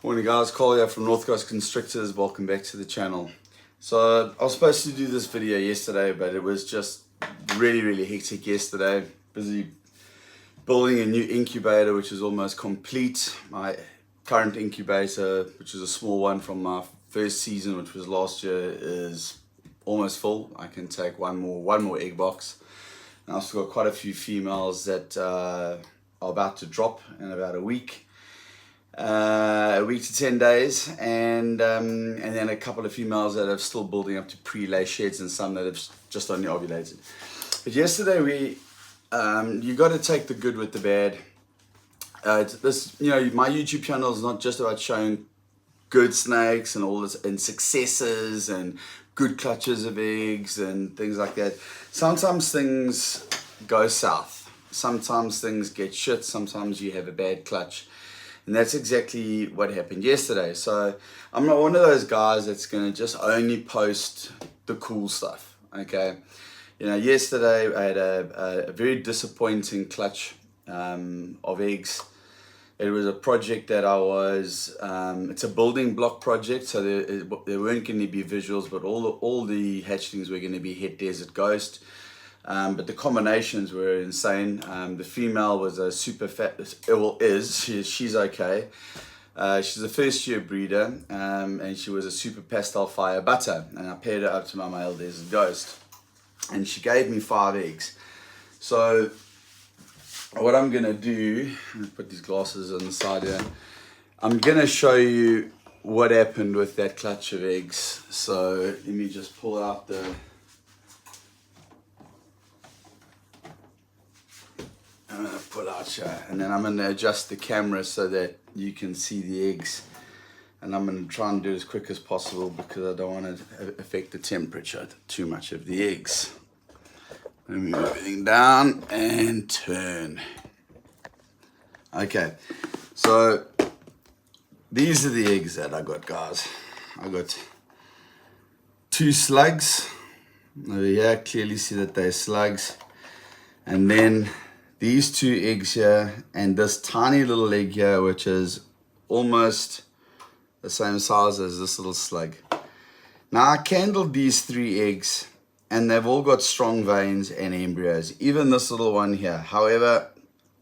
Morning guys, Carl here from North Coast Constrictors. Welcome back to the channel. So I was supposed to do this video yesterday, but it was just really hectic yesterday. Busy building a new incubator which is almost complete. My current incubator, which is a small one from my first season, which was last year, is almost full. I can take one more egg box. And I've still got quite a few females that are about to drop in about a week to 10 days, and then a couple of females that are still building up to pre-lay sheds, and some that have just only ovulated. But yesterday you got to take the good with the bad. My YouTube channel is not just about showing good snakes and all this and successes and good clutches of eggs and things like that. Sometimes things go south. Sometimes things get shit. Sometimes you have a bad clutch. And that's exactly what happened yesterday. So I'm not one of those guys that's going to just only post the cool stuff, okay? Yesterday I had a very disappointing clutch of eggs. It was a project that it's a building block project, so there weren't going to be visuals, but all the hatchlings were going to be het desert ghost. But the combinations were insane. The female was a super fat, she's okay. She's a first year breeder, and she was a super pastel fire butter, and I paired her up to my male desert ghost, and she gave me 5 eggs. So what I'm gonna do, I'm gonna put these glasses on the side here. I'm gonna show you what happened with that clutch of eggs. So let me just pull out I'm going to pull out here, and then I'm going to adjust the camera so that you can see the eggs, and I'm going to try and do it as quick as possible because I don't want to affect the temperature too much of the eggs. Let me move everything down and turn. Okay, so these are the eggs that I got, guys. I got 2 slugs over here. Clearly see that they're slugs, and then these 2 eggs here, and this tiny little egg here, which is almost the same size as this little slug. Now I candled these 3 eggs, and they've all got strong veins and embryos, even this little one here. However,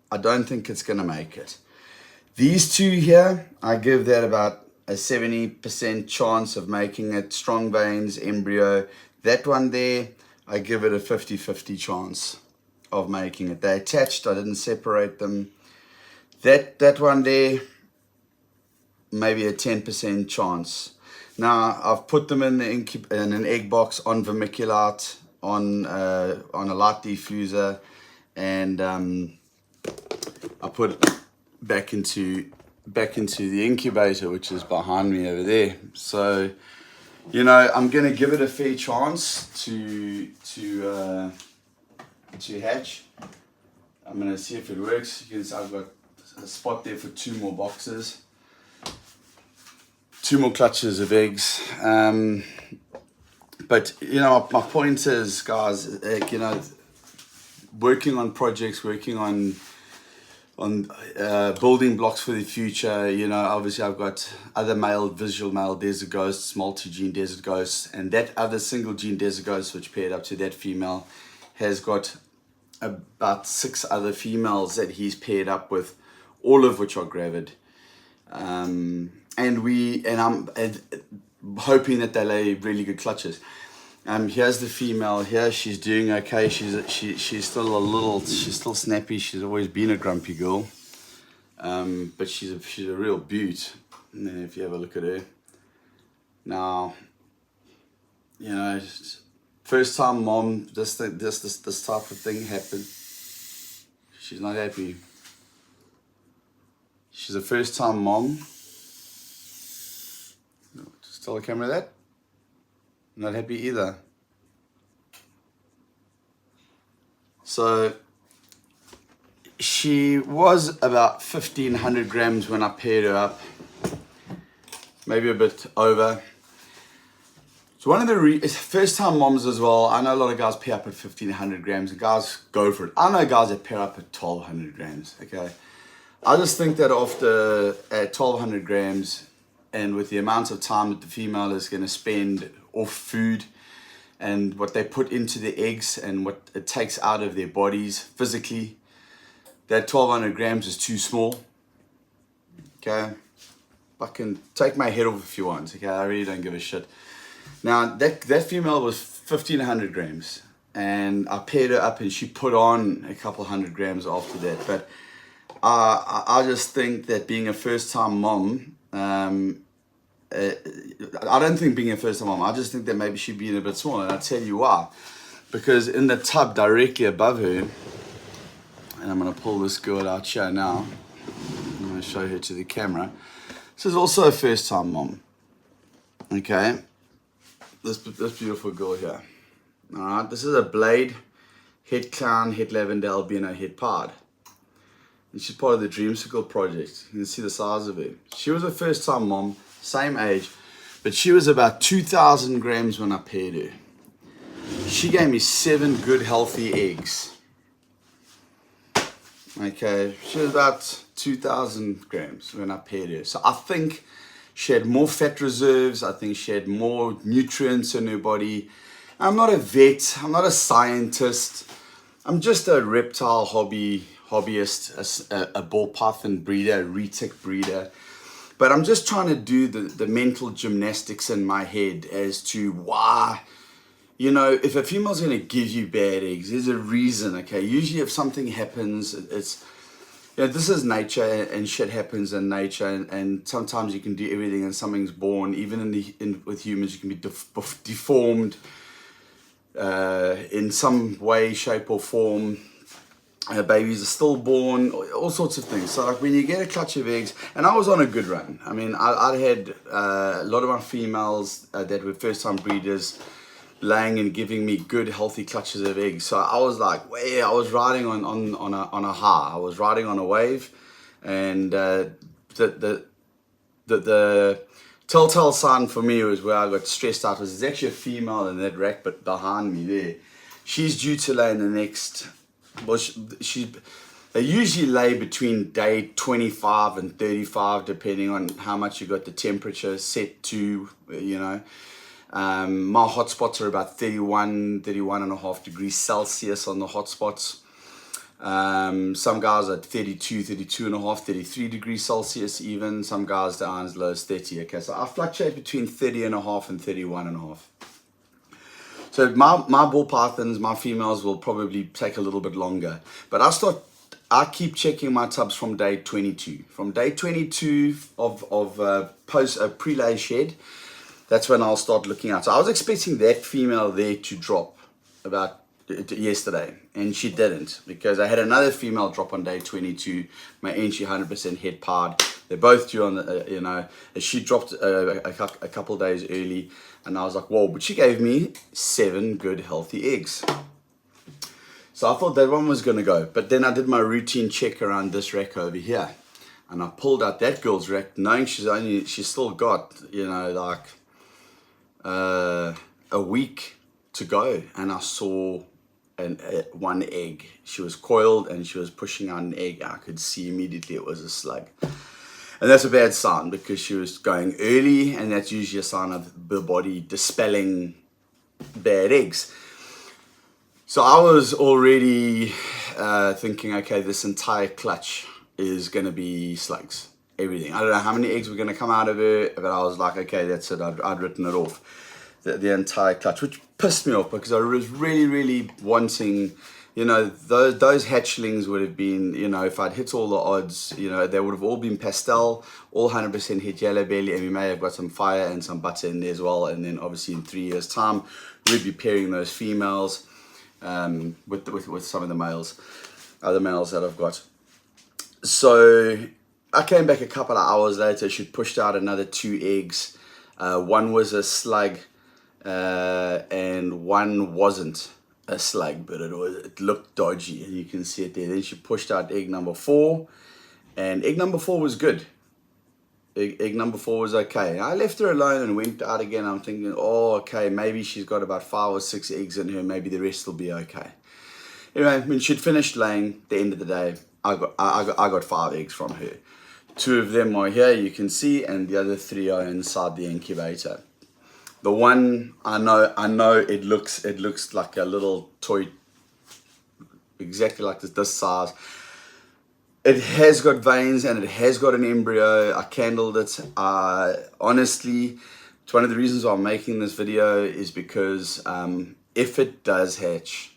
I don't think it's gonna make it. These 2 here, I give that about a 70% chance of making it, strong veins, embryo. That one there, I give it a 50-50 chance of making it. They attached, I didn't separate them. That one there, maybe a 10% chance. Now I've put them in an egg box on vermiculite, on a light diffuser, and I put it back into the incubator, which is behind me over there. So I'm gonna give it a fair chance to hatch. I'm gonna see if it works. You can see I've got a spot there for 2 more boxes, 2 more clutches of eggs. But my point is, guys, working on projects, working on building blocks for the future. Obviously I've got other visual male desert ghosts, multi-gene desert ghosts, and that other single gene desert ghost which paired up to that female has got about 6 other females that he's paired up with, all of which are gravid. And I'm hoping that they lay really good clutches. Here's the female here. She's doing okay. She's still snappy. She's always been a grumpy girl. But she's a real beaut. And then if you have a look at her. Now, first time mom, this type of thing happened. She's not happy. She's a first time mom. Just tell the camera that. Not happy either. So she was about 1,500 grams when I paired her up, maybe a bit over. So one of the first time moms as well, I know a lot of guys pair up at 1,500 grams, and guys go for it. I know guys that pair up at 1,200 grams, okay? I just think that after at 1,200 grams, and with the amount of time that the female is going to spend off food and what they put into the eggs and what it takes out of their bodies physically, that 1200 grams is too small. Okay, I can take my head off if you want. Okay, I really don't give a shit. Now that female was 1500 grams, and I paired her up, and she put on a couple hundred grams after that. But I just think that being a first-time mom, I don't think being a first-time mom. I just think that maybe she'd be a bit smaller, and I'll tell you why. Because in the tub directly above her, and I'm gonna pull this girl out here now. I'm gonna show her to the camera. This is also a first-time mom. Okay, this beautiful girl here. All right, this is a Blade, Het Clown, Het Lavender, Albino, Het Pied. And she's part of the Dreamsicle project. You can see the size of her. She was a first-time mom, same age, but she was about 2,000 grams when I paired her. She gave me 7 good, healthy eggs. Okay, she was about 2,000 grams when I paired her. So I think she had more fat reserves. I think she had more nutrients in her body. I'm not a vet. I'm not a scientist. I'm just a reptile hobbyist, a ball python breeder, a retic breeder. But I'm just trying to do the mental gymnastics in my head as to why, you know, if a female's going to give you bad eggs, there's a reason, okay? Usually if something happens, it's, you know, this is nature, and shit happens in nature, and sometimes you can do everything and something's born. Even with humans, you can be deformed in some way, shape or form. Babies are stillborn, all sorts of things. So like when you get a clutch of eggs, and I was on a good run. I mean, I had a lot of my females that were first-time breeders laying and giving me good, healthy clutches of eggs. So I was like, way, I was riding on a high. I was riding on a wave, and the telltale sign for me was where I got stressed out. Was there's actually a female in that rack, but behind me there, she's due to lay in the next. Well, they usually lay between day 25 and 35, depending on how much you got the temperature set to, you know. My hotspots are about 31 and a half degrees Celsius on the hotspots. Some guys are 32 and a half, 33 degrees Celsius even. Some guys down as low as 30. Okay, so I fluctuate between 30 and a half and 31 and a half. So my ball pythons, my females will probably take a little bit longer. But I keep checking my tubs from day 22. From day 22 of pre-lay shed, that's when I'll start looking out. So I was expecting that female there to drop about yesterday, and she didn't, because I had another female drop on day 22, my Enchi 100% Het Pied. They're both due on the, you know, she dropped a couple days early, and I was like, whoa, but she gave me 7 good healthy eggs. So I thought that one was going to go, but then I did my routine check around this rack over here, and I pulled out that girl's rack, knowing she's still got, you know, like a week to go, and I saw one egg. She was coiled and she was pushing out an egg. I could see immediately it was a slug. And that's a bad sign, because she was going early, and that's usually a sign of the body dispelling bad eggs. So I was already thinking, okay, this entire clutch is going to be slugs. Everything. I don't know how many eggs were going to come out of her, but I was like, okay, that's it. I'd written it off. The entire clutch, which pissed me off, because I was really, really wanting, you know, those hatchlings would have been, you know, if I'd hit all the odds, you know, they would have all been pastel, all 100% Het yellow belly, and we may have got some fire and some butter in there as well. And then obviously in 3 years' time, we'd be pairing those females with some of the males, other males that I've got. So I came back a couple of hours later. She'd pushed out another 2 eggs. One was a slug, and one wasn't a slug, but it looked dodgy, and you can see it there. Then she pushed out egg number 4, and egg number 4 was good. Egg number 4 was okay. I left her alone and went out again. I'm thinking, oh, okay, maybe she's got about 5 or 6 eggs in her. Maybe the rest will be okay. Anyway, when she'd finished laying, at the end of the day, I got 5 eggs from her. 2 of them are here, you can see, and the other 3 are inside the incubator. The one I know it looks like a little toy, exactly like this size. It has got veins and it has got an embryo. I candled it. Honestly, it's one of the reasons why I'm making this video is because if it does hatch,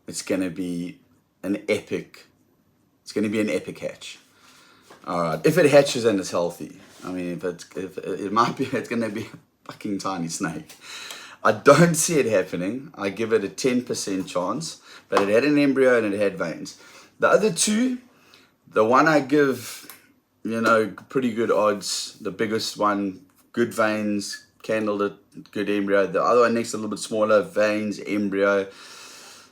it's gonna be an epic. It's gonna be an epic hatch. All right, if it hatches and it's healthy. I mean, if it might be, it's gonna be a fucking tiny snake. I don't see it happening. I give it a 10% chance, but it had an embryo and it had veins. The other 2, the one I give, you know, pretty good odds. The biggest one, good veins, candled it, good embryo. The other one next, a little bit smaller, veins, embryo.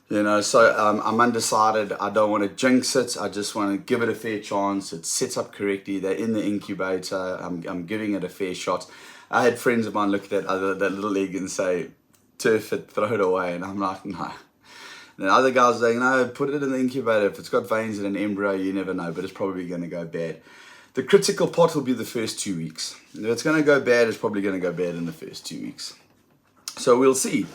You know, so I'm undecided. I don't want to jinx it. I just want to give it a fair chance. It's set up correctly. They're in the incubator. I'm giving it a fair shot. I had friends of mine look at that little egg and say, turf it, throw it away. And I'm like, no. And then other guys are saying, no, put it in the incubator. If it's got veins and an embryo, you never know, but it's probably going to go bad. The critical part will be the first 2 weeks. If it's going to go bad, it's probably going to go bad in the first 2 weeks. So we'll see.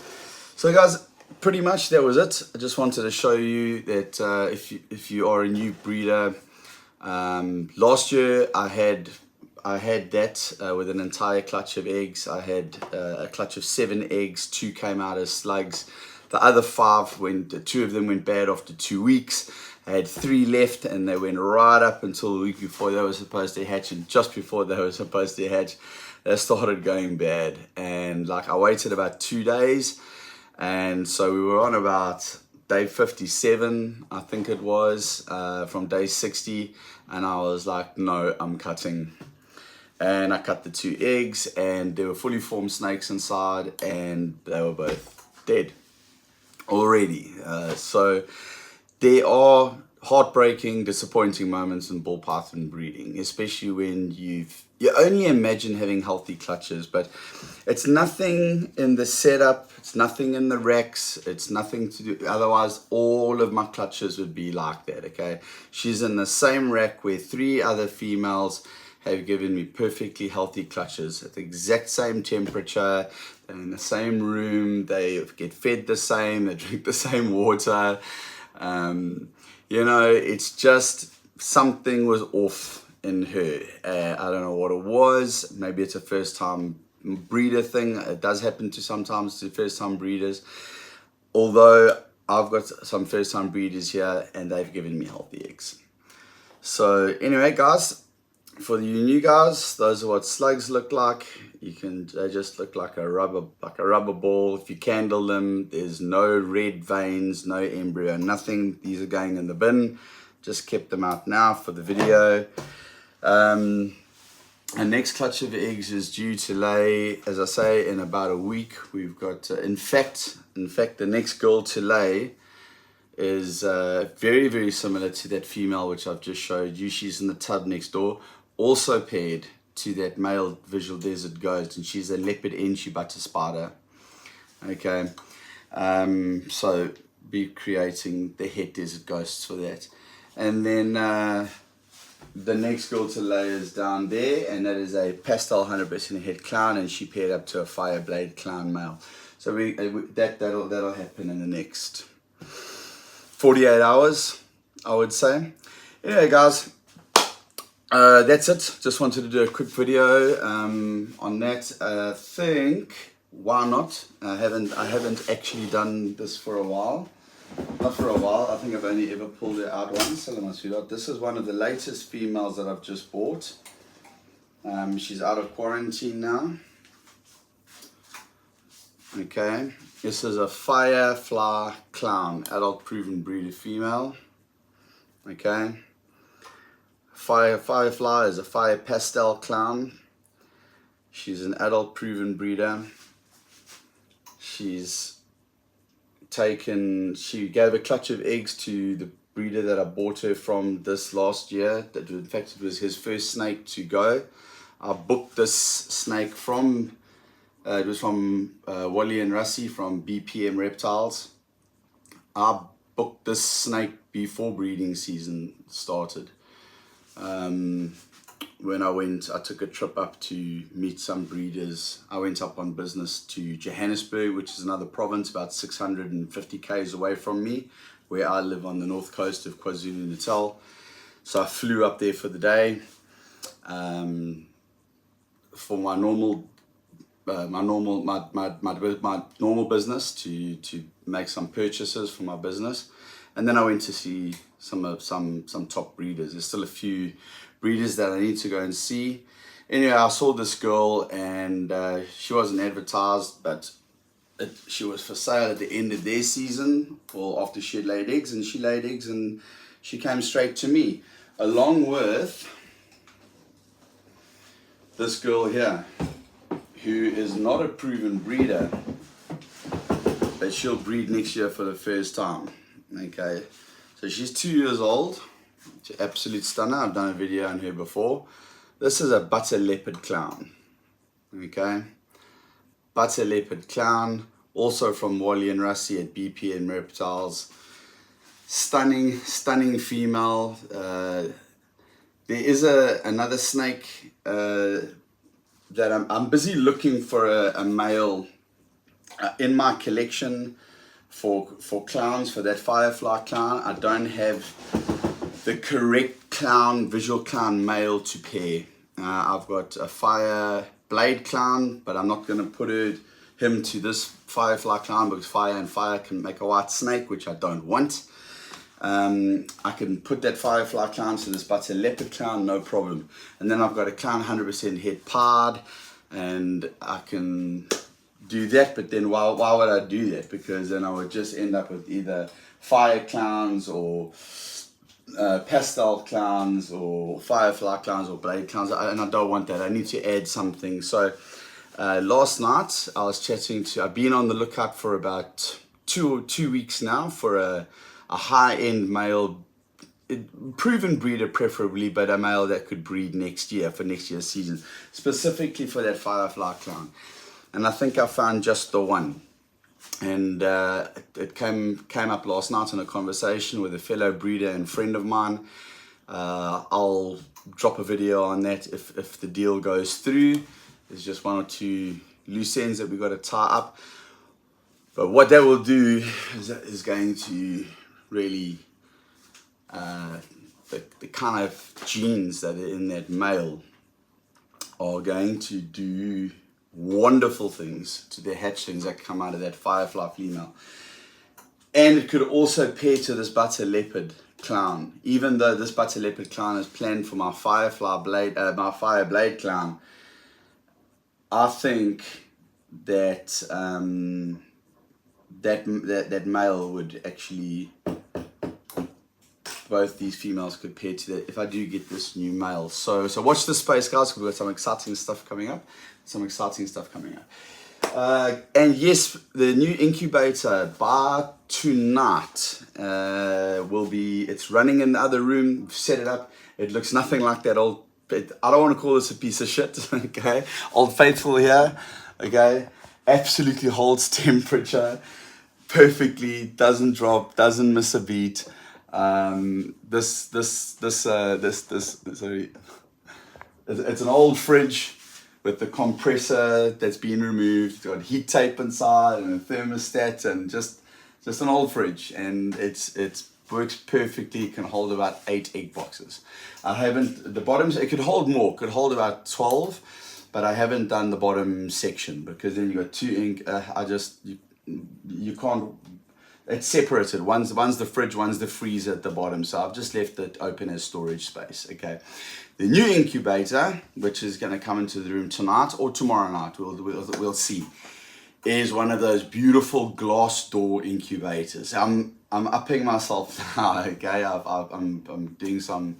So guys, pretty much that was it. I just wanted to show you that if you are a new breeder, last year I had that with an entire clutch of eggs. I had a clutch of 7 eggs, 2 came out as slugs. The other 5 2 of them went bad after 2 weeks. I had 3 left and they went right up until the week before they were supposed to hatch, and just before they were supposed to hatch, they started going bad. And like I waited about 2 days, and so we were on about day 57, I think it was, from day 60, and I was like, no, I'm cutting. And I cut the 2 eggs, and there were fully formed snakes inside, and they were both dead already. So there are heartbreaking, disappointing moments in ball python breeding, especially when you only imagine having healthy clutches, but it's nothing in the setup, it's nothing in the racks, it's nothing to do, otherwise all of my clutches would be like that, okay? She's in the same rack where 3 other females have given me perfectly healthy clutches at the exact same temperature, they're in the same room, they get fed the same, they drink the same water. You know, it's just something was off in her. I don't know what it was. Maybe it's a first time breeder thing. It does happen to sometimes to first time breeders. Although I've got some first time breeders here and they've given me healthy eggs. So anyway, guys, for you new guys, those are what slugs look like. They just look like a rubber ball. If you candle them, there's no red veins, no embryo, nothing. These are going in the bin. Just kept them out now for the video. Our next clutch of eggs is due to lay, as I say, in about a week. We've got, in fact, the next girl to lay is very, very similar to that female which I've just showed you. She's in the tub next door, also paired to that male visual desert ghost, and she's a leopard entubutter spider. Okay, so be creating the het desert ghosts for that. And then the next girl to lay is down there, and that is a pastel 100% het clown, and she paired up to a fireblade clown male. So that'll happen in the next 48 hours, I would say. Anyway, guys, that's it. Just wanted to do a quick video on that. I think, why not? I haven't actually done this for a while. Not for a while. I think I've only ever pulled it out once. This is one of the latest females that I've just bought. She's out of quarantine now. Okay, this is a Firefly Clown, adult proven breeder female. Okay, Firefly is a fire pastel clown. She's an adult proven breeder. She gave a clutch of eggs to the breeder that I bought her from this last year. That in fact it was his first snake to go. I booked this snake from it was from Wally and Rassi from BPM Reptiles. I booked this snake before breeding season started. when I took a trip up to meet some breeders. I went up on business to Johannesburg, which is another province about 650 k's away from me, where I live on the north coast of KwaZulu-Natal. So I flew up there for the day for my normal normal business to make some purchases for my business, and then I went to see some top breeders. There's still a few breeders that I need to go and see. Anyway, I saw this girl, and she wasn't advertised, but she was for sale at the end of their season, or after she had laid eggs, and she laid eggs, and she came straight to me, along with this girl here, who is not a proven breeder, but she'll breed next year for the first time. Okay, so she's 2 years old. She's an absolute stunner. I've done a video on her before. This is a butter leopard clown. Okay, butter leopard clown, also from Wally and Rusty at BPN Reptiles. Stunning female. There is another snake that I'm busy looking for a male in my collection for clowns, for that Firefly clown. I don't have the correct clown, visual clown male to pair. I've got a fire blade clown, but I'm not going to put him to this Firefly clown, because fire and fire can make a white snake, which I don't want. I can put that Firefly clown to this butter leopard clown, no problem. And then I've got a clown 100% head pard, and I can do that. But then why would I do that? Because then I would just end up with either fire clowns or pastel clowns or Firefly clowns or blade clowns, and I don't want that. I need to add something. So last night I was I've been on the lookout for about two weeks now for a high-end male, proven breeder preferably, but a male that could breed next year for next year's season, specifically for that Firefly clown. And I think I found just the one. And it came up last night in a conversation with a fellow breeder and friend of mine. I'll drop a video on that if the deal goes through. There's just 1 or 2 loose ends that we've got to tie up. But what that will do is going to really, the kind of genes that are in that male are going to do wonderful things to the hatchlings that come out of that Firefly female. And it could also pair to this butter leopard clown. Even though this butter leopard clown is planned for my Firefly blade, my fire blade clown, I think that that male would actually, both these females could pair to that if I do get this new male. So watch this space, guys, because we've got some exciting stuff coming up. And yes, the new incubator by tonight it's running in the other room. We've set it up. It looks nothing like that old, I don't want to call this a piece of shit, okay? Old Faithful here, okay? Absolutely holds temperature perfectly, doesn't drop, doesn't miss a beat. Sorry, it's an old fridge with the compressor that's been removed. It's got heat tape inside and a thermostat, and just an old fridge, and it works perfectly. It can hold about 8 egg boxes. The bottoms, it could hold more, could hold about 12, but I haven't done the bottom section because then you got 2 ink. You can't. It's separated. One's the fridge, one's the freezer at the bottom. So I've just left it open as storage space. Okay. The new incubator, which is going to come into the room tonight or tomorrow night, we'll see, is one of those beautiful glass door incubators. I'm upping myself now. Okay. I'm doing some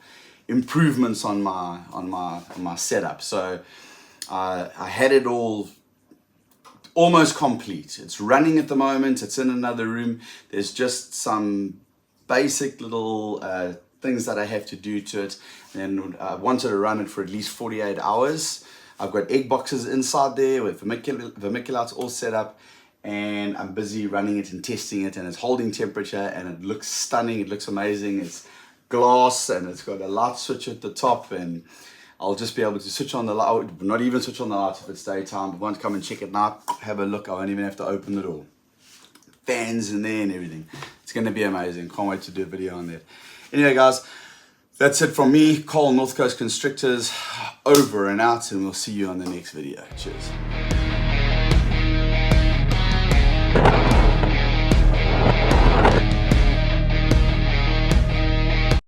improvements on my setup. So I had it all almost complete. It's running at the moment. It's in another room. There's just some basic little things that I have to do to it. And I wanted to run it for at least 48 hours. I've got egg boxes inside there with vermiculites all set up, and I'm busy running it and testing it, and it's holding temperature, and it looks stunning. It looks amazing. It's glass, and it's got a light switch at the top, and I'll just be able to switch on the light, not even switch on the light if it's daytime. But want to come and check it now, have a look. I won't even have to open the door. Fans in there and everything. It's going to be amazing. Can't wait to do a video on that. Anyway, guys, that's it from me, Cole, North Coast Constrictors, over and out, and we'll see you on the next video. Cheers.